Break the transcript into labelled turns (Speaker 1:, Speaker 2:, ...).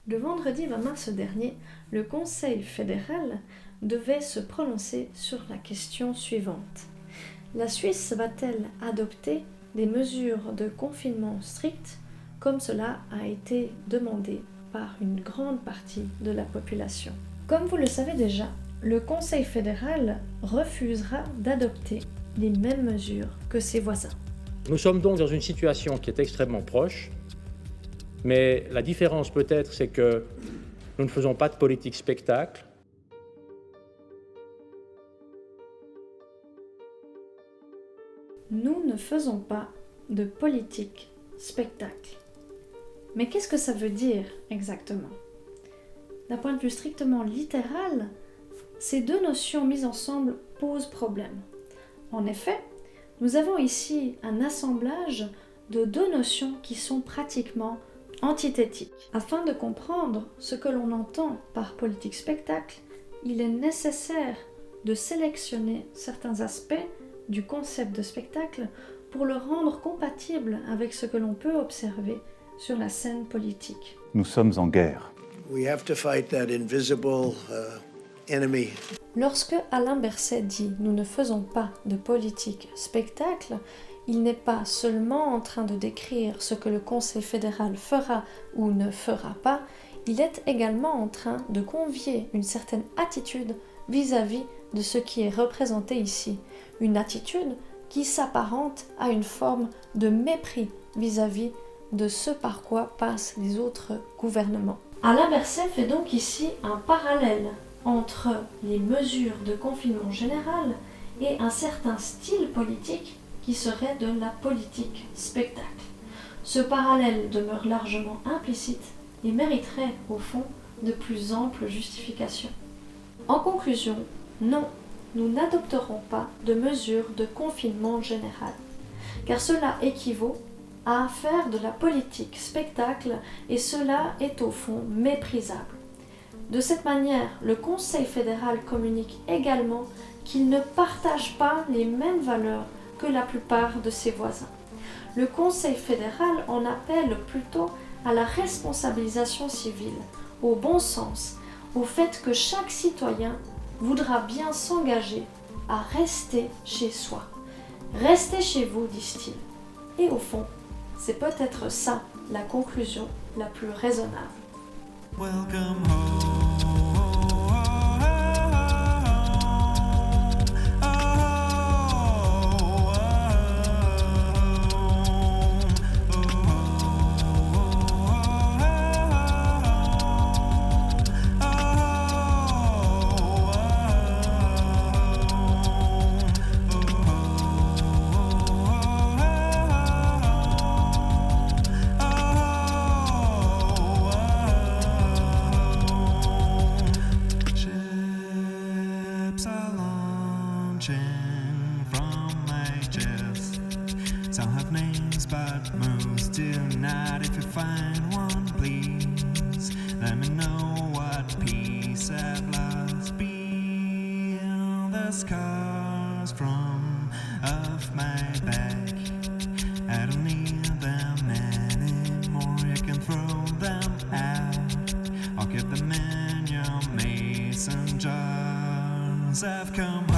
Speaker 1: Le vendredi 20 mars dernier, le Conseil fédéral devait se prononcer sur la question suivante. La Suisse va-t-elle adopter des mesures de confinement strictes comme cela a été demandé par une grande partie de la population? Comme vous le savez déjà, le Conseil fédéral refusera d'adopter les mêmes mesures que ses voisins.
Speaker 2: Nous sommes donc dans une situation qui est extrêmement proche, mais la différence peut-être c'est que nous ne faisons pas de politique spectacle.
Speaker 1: Nous ne faisons pas de politique spectacle. Mais qu'est-ce que ça veut dire exactement? D'un point de vue strictement littéral, ces deux notions mises ensemble posent problème. En effet, nous avons ici un assemblage de deux notions qui sont pratiquement antithétiques. Afin de comprendre ce que l'on entend par politique spectacle, il est nécessaire de sélectionner certains aspects du concept de spectacle pour le rendre compatible avec ce que l'on peut observer sur la scène politique.
Speaker 3: Nous sommes en guerre.
Speaker 4: We have to fight that invisible enemy.
Speaker 1: Lorsque Alain Berset dit « nous ne faisons pas de politique spectacle », il n'est pas seulement en train de décrire ce que le Conseil fédéral fera ou ne fera pas, il est également en train de convier une certaine attitude vis-à-vis de ce qui est représenté ici, une attitude qui s'apparente à une forme de mépris vis-à-vis de ce par quoi passent les autres gouvernements. Alain Berset fait donc ici un parallèle entre les mesures de confinement général et un certain style politique qui serait de la politique spectacle. Ce parallèle demeure largement implicite et mériterait au fond de plus amples justifications. En conclusion, non, nous n'adopterons pas de mesures de confinement général, car cela équivaut à faire de la politique spectacle et cela est au fond méprisable. De cette manière, le Conseil fédéral communique également qu'il ne partage pas les mêmes valeurs que la plupart de ses voisins. Le Conseil fédéral en appelle plutôt à la responsabilisation civile, au bon sens, au fait que chaque citoyen voudra bien s'engager à rester chez soi. Restez chez vous, disent-ils. Et au fond, c'est peut-être ça la conclusion la plus raisonnable.
Speaker 5: Welcome home. From my chest, some have names but most do not. If you find one, please let me know what piece I've lost. Feel the scars from off my back. I don't need them anymore. You can throw them out. I'll keep them in your mason jars. I've come